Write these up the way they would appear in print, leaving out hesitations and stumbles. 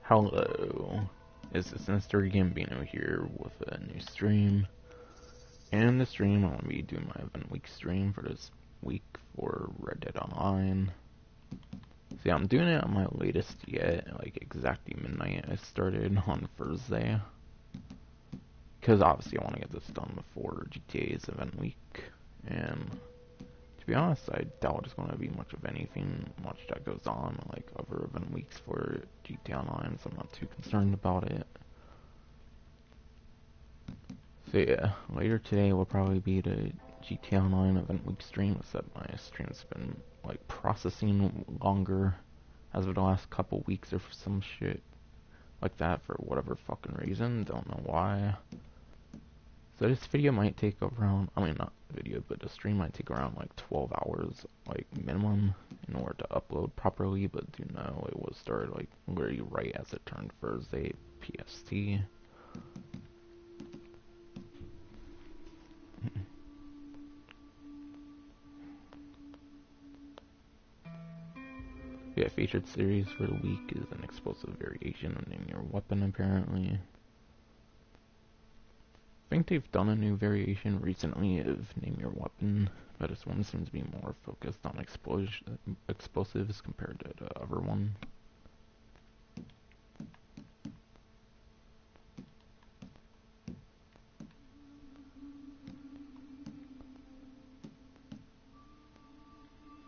Hello, it's Sinister Gambino here with a new stream. And in this stream, I'm going to be doing my event week stream for this week for Red Dead Online. So yeah, I'm doing it on my latest yet, like exactly midnight. I started on Thursday. Because obviously I want to get this done before GTA's event week. And to be honest, I doubt there's going to be much of anything much that goes on like other event weeks for GTA Online, so I'm not too concerned about it. So yeah, later today will probably be the GTA Online event week stream, except my stream's been like processing longer as of the last couple weeks or some shit like that for whatever fucking reason, don't know why. So this video might take around, I mean not the video, but the stream might take around like 12 hours, like minimum, in order to upload properly, but do know it was started like literally right as it turned Thursday PST. Yeah, featured series for the week is an explosive variation of Name Your Weapon, apparently. I think they've done a new variation recently of Name Your Weapon, but this one seems to be more focused on explosives compared to the other one.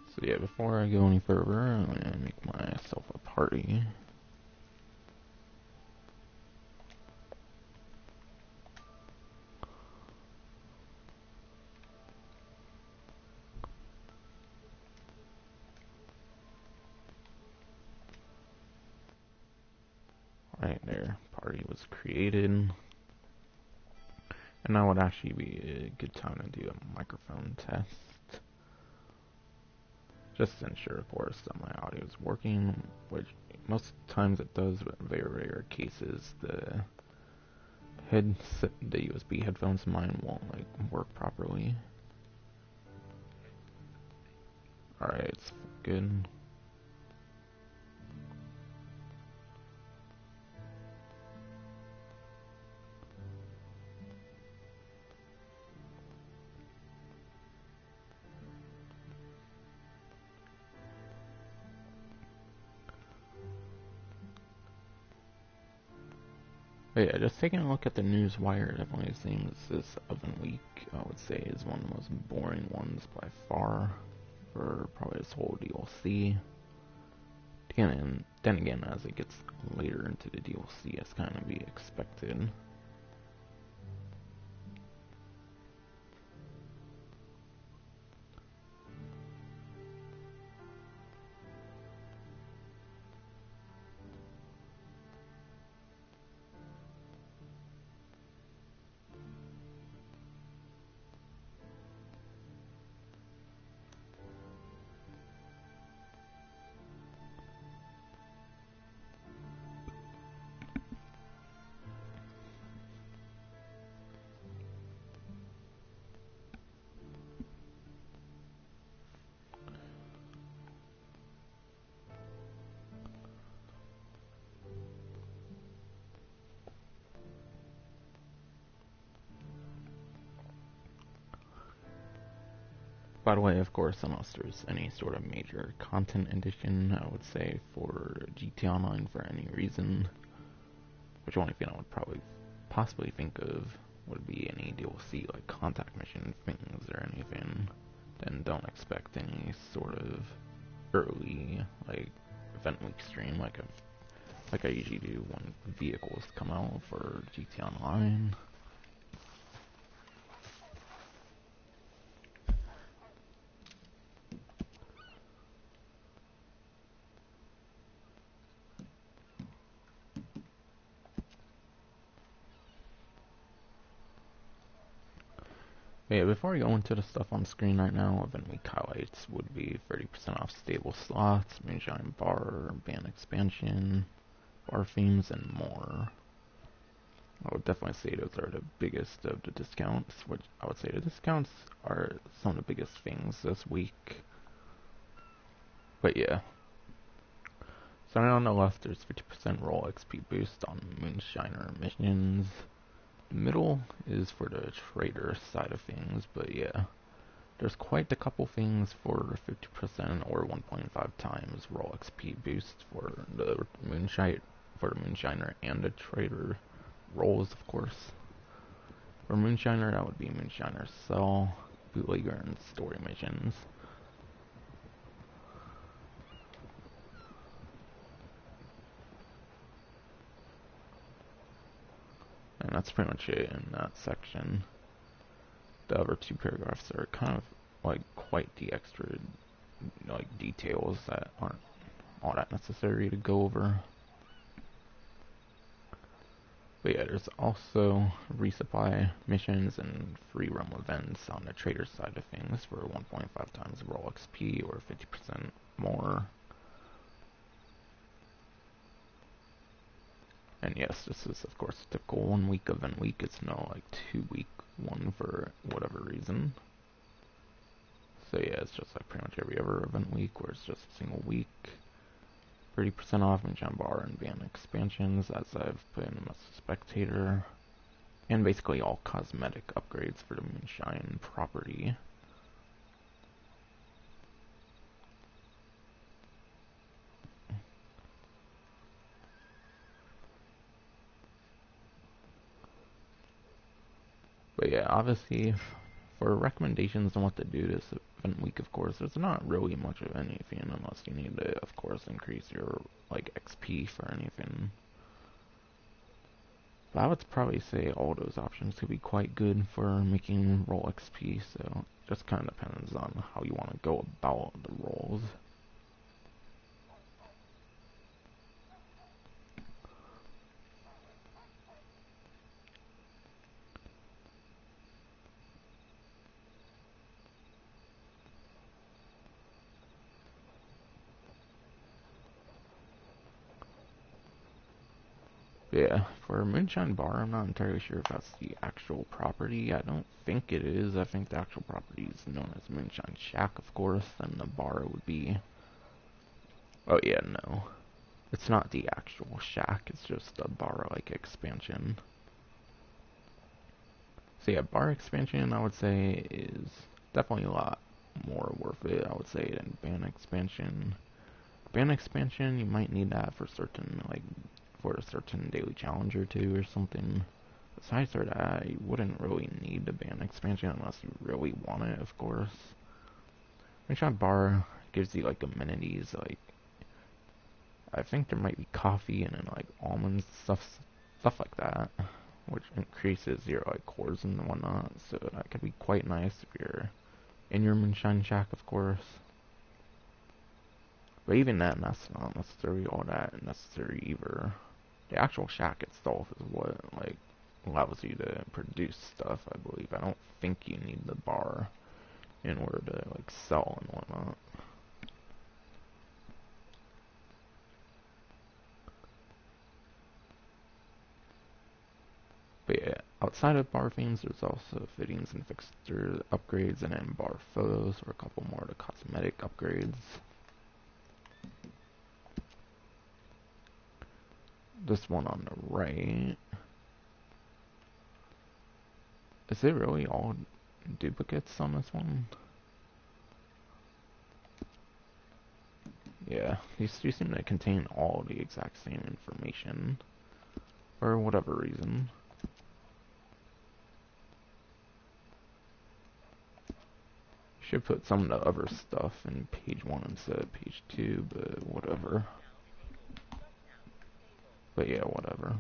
So yeah, before I go any further, I'm gonna make myself a party. Right there, party was created. And now would actually be a good time to do a microphone test. Just to ensure, of course, that my audio is working, which most times it does, but in very rare cases, the USB headphones of mine won't like work properly. Alright, it's good. But yeah, just taking a look at the news wire, definitely seems this event week, I would say, is one of the most boring ones by far for probably this whole DLC. And then again, as it gets later into the DLC, it's kind of be expected. By the way, of course, unless there's any sort of major content addition, I would say, for GTA Online for any reason, which only thing I would probably possibly think of would be any DLC, like contact mission things or anything, then don't expect any sort of early, like, event week stream like I usually do when vehicles come out for GTA Online. Yeah, before we go into the stuff on screen right now, event week highlights would be 30% off stable slots, Moonshiner bar, band expansion, bar themes, and more. I would definitely say those are the biggest of the discounts, which I would say the discounts are some of the biggest things this week. But yeah. So now on the left, there's 50% roll XP boost on Moonshiner missions. The middle is for the trader side of things, but yeah. There's quite a couple things for 50% or 1.5 times roll XP boost for the Moonshiner and the trader rolls, of course. For Moonshiner, that would be Moonshiner Cell, Bootlegger, and Story missions. And that's pretty much it in that section. The other two paragraphs are kind of like quite the extra like details that aren't all that necessary to go over. But yeah, there's also resupply missions and free roam events on the trader side of things for 1.5 times roll XP or 50% more. And yes, this is of course a typical 1 week event week. It's no like 2 week one for whatever reason. So yeah, it's just like pretty much every other event week where it's just a single week. 30% off Moonshine Bar and Van expansions, as I've put in as a spectator. And basically all cosmetic upgrades for the Moonshine property. But yeah, obviously, for recommendations on what to do this event week, of course, there's not really much of anything unless you need to, of course, increase your like XP for anything. But I would probably say all those options could be quite good for making roll XP, so it just kind of depends on how you want to go about the rolls. Yeah, for Moonshine Bar, I'm not entirely sure if that's the actual property. I don't think it is. I think the actual property is known as Moonshine Shack, of course, and the bar would be... Oh yeah, no. It's not the actual shack, it's just a bar-like expansion. So yeah, bar expansion, I would say, is definitely a lot more worth it, I would say, than band expansion. Band expansion, you might need that for certain, like, for a certain daily challenge or two or something. Besides that, you wouldn't really need the band expansion unless you really want it, of course. Moonshine Bar gives you, like, amenities, like, I think there might be coffee and then, like, almonds, stuff like that, which increases your, like, cores and whatnot, so that could be quite nice if you're in your Moonshine Shack, of course. But even then, that's not necessarily all that necessary either. The actual shack itself is what, like, allows you to produce stuff, I believe. I don't think you need the bar in order to, like, sell and whatnot. But yeah, outside of bar themes, there's also fittings and fixture upgrades, and then bar photos, or a couple more of the cosmetic upgrades. This one on the right, is it really all duplicates on this one? Yeah, these two seem to contain all the exact same information, for whatever reason. Should put some of the other stuff in page 1 instead of page 2, but whatever. But yeah, whatever.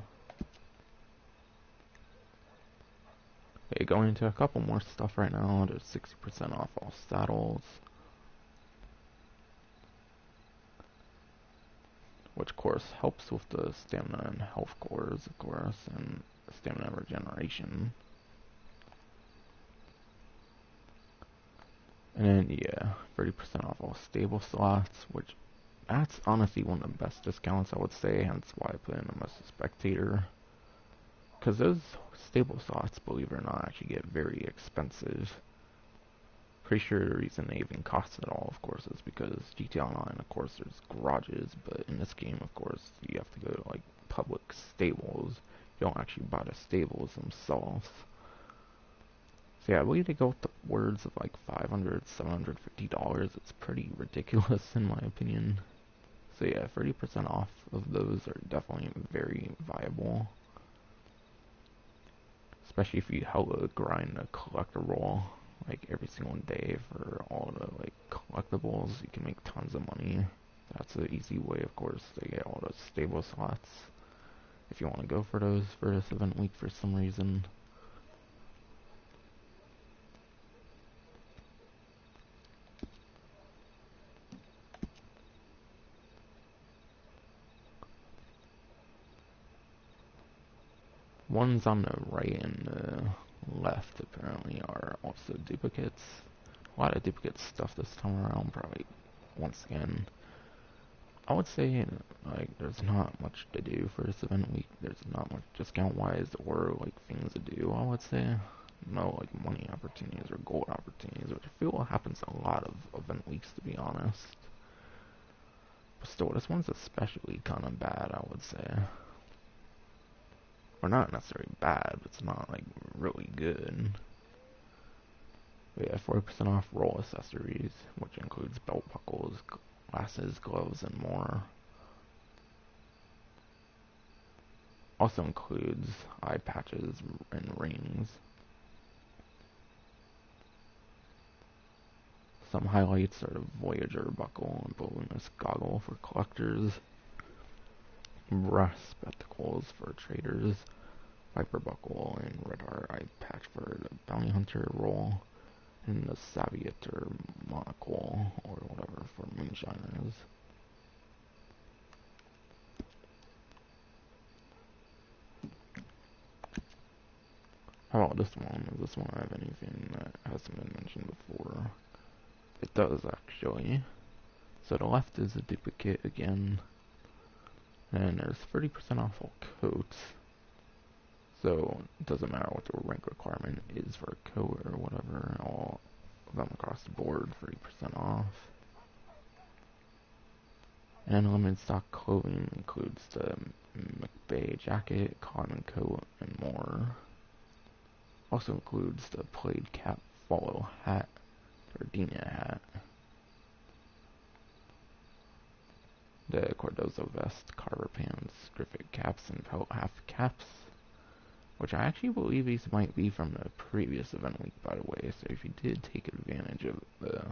Okay, going into a couple more stuff right now. There's 60% off all saddles, which of course helps with the stamina and health cores, of course, and stamina regeneration. And then yeah, 30% off all stable slots, which that's honestly one of the best discounts, I would say, hence why I put in them as a spectator. Because those stable slots, believe it or not, actually get very expensive. Pretty sure the reason they even cost it all, of course, is because GTA Online, of course, there's garages, but in this game, of course, you have to go to, like, public stables. You don't actually buy the stables themselves. So yeah, I believe they go with the words of, like, $500, $750. It's pretty ridiculous, in my opinion. So yeah, 30% off of those are definitely very viable. Especially if you hella grind a collectible like every single day for all the like collectibles, you can make tons of money. That's an easy way, of course, to get all those stable slots. If you want to go for those for this event week for some reason. Ones on the right and the left apparently are also duplicates. A lot of duplicate stuff this time around, probably once again. I would say, like, there's not much to do for this event week. There's not much discount-wise or, like, things to do, I would say. No, like, money opportunities or gold opportunities, which I feel happens a lot of event weeks, to be honest. But still, this one's especially kind of bad, I would say. Or not necessarily bad, but it's not, like, really good. We have 40% off roll accessories, which includes belt buckles, glasses, gloves, and more. Also includes eye patches and rings. Some highlights are the Voyager buckle and balloonist goggle for collectors, brass spectacles for traders, Viper buckle and radar eye patch for the bounty hunter roll, and the Saviator monocle or whatever for Moonshiners. How about this one? Does this one have anything that hasn't been mentioned before? It does, actually. So the left is a duplicate again, and there's 30% off all coats. So it doesn't matter what the rank requirement is for a coat or whatever, all of them across the board, 30% off. And limited stock clothing includes the McBay jacket, cotton coat, and more. Also includes the plaid cap follow hat, gardenia hat, the Cardozo vest, carver pants, Griffith caps, and felt half caps, which I actually believe these might be from the previous event week, by the way. So if you did take advantage of the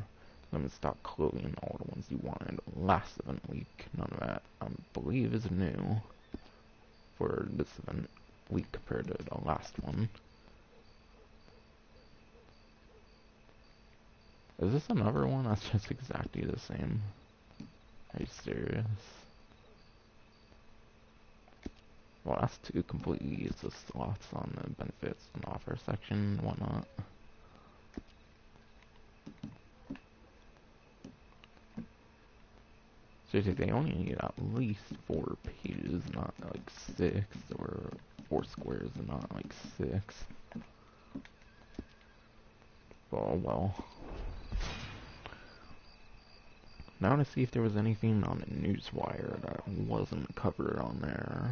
limited stock clothing, all the ones you wanted last event week, none of that I believe is new for this event week compared to the last one. Is this another one that's just exactly the same? Are you serious? Well, that's two completely useless slots on the benefits and offer section and whatnot. Seriously, they only need at least 4 pages, not like 6, or 4 squares and not like 6. Oh well. Now to see if there was anything on the newswire that wasn't covered on there.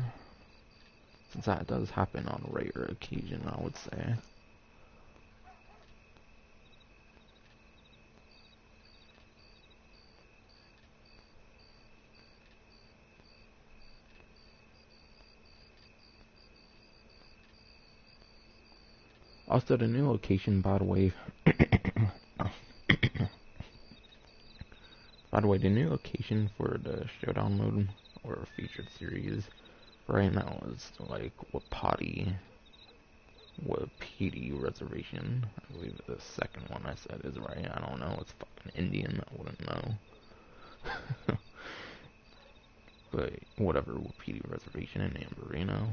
Since that does happen on a rare occasion, I would say. Also, the new location, by the way, the new location for the Showdown mode, or featured series, right now is like Wapiti Reservation. I believe the second one I said is right. I don't know. It's fucking Indian. I wouldn't know. But whatever, Wapiti Reservation in Amberino.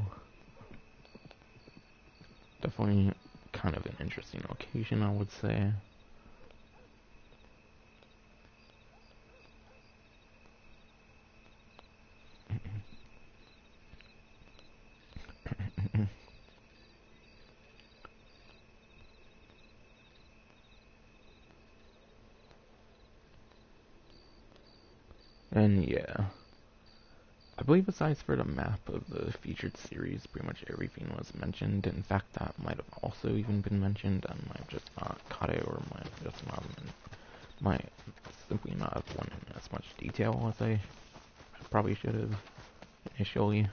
Definitely kind of an interesting location, I would say. And yeah, I believe besides for the map of the featured series, pretty much everything was mentioned. In fact, that might have also even been mentioned, and I've just not caught it, or might simply not have went in as much detail as I probably should have initially.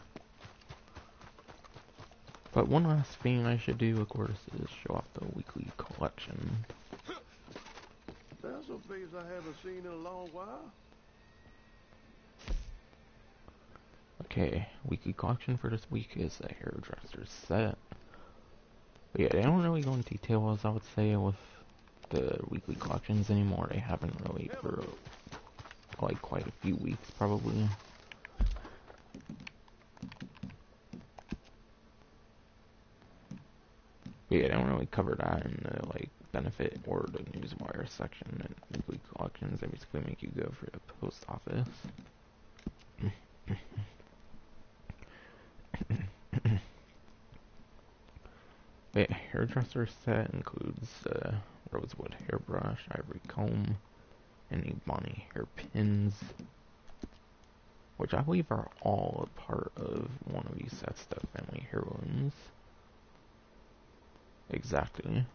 But one last thing I should do, of course, is show off the weekly collection. That's a face I haven't seen in a long while. Okay, weekly collection for this week is a hairdresser's set. But yeah, they don't really go in detail, as I would say, with the weekly collections anymore. They haven't really for like quite a few weeks, probably. But yeah, they don't really cover that in the like benefit or the newswire section. And weekly collections, they basically make you go for the post office. The hairdresser set includes rosewood hairbrush, ivory comb, and Ebony hairpins, which I believe are all a part of one of these sets, the family heirlooms. Exactly.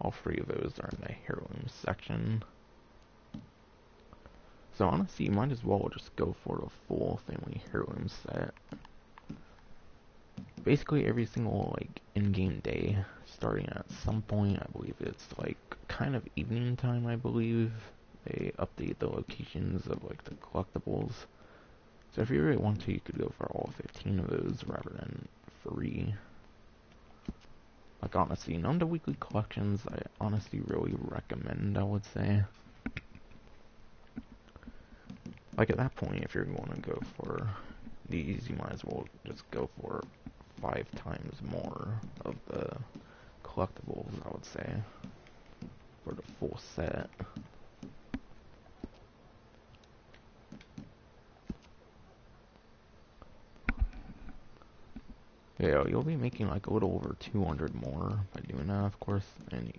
All three of those are in the heirlooms section. So honestly, you might as well just go for the full family heirloom set. Basically every single like in-game day, starting at some point, I believe it's like kind of evening time, I believe, they update the locations of like the collectibles. So if you really want to, you could go for all 15 of those rather than 3. Like honestly, none of the weekly collections I honestly really recommend, I would say. Like at that point, if you're going to go for these, you might as well just go for 5 times more of the collectibles, I would say, for the full set. Yeah, you'll be making like a little over 200 more by doing that, of course. And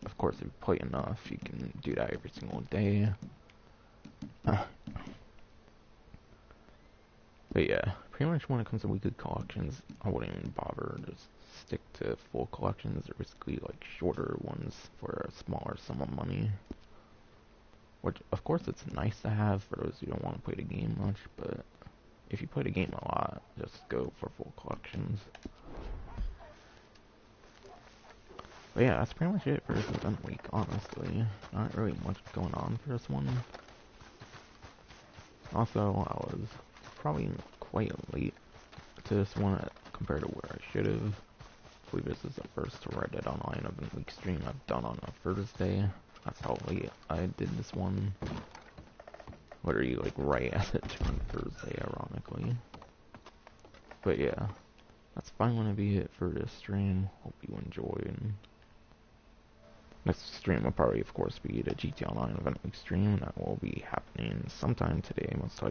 of course, if you play enough, you can do that every single day. But yeah, pretty much when it comes to weekly collections, I wouldn't even bother. Just stick to full collections, or basically like shorter ones for a smaller sum of money. Which, of course, it's nice to have for those who don't want to play the game much, but if you play the game a lot, just go for full collections. But yeah, that's pretty much it for this event week, honestly. Not really much going on for this one. Also, I was probably quite late to this one compared to where I should have. I believe this is the first Red Dead Online event week stream I've done on a Thursday. That's how late I did this one. Literally, like, right as it turned Thursday, ironically. But yeah, that's fine gonna be it for this stream. Hope you enjoyed. Next stream will probably, of course, be the GTA Online event week stream. That will be happening sometime today, most likely.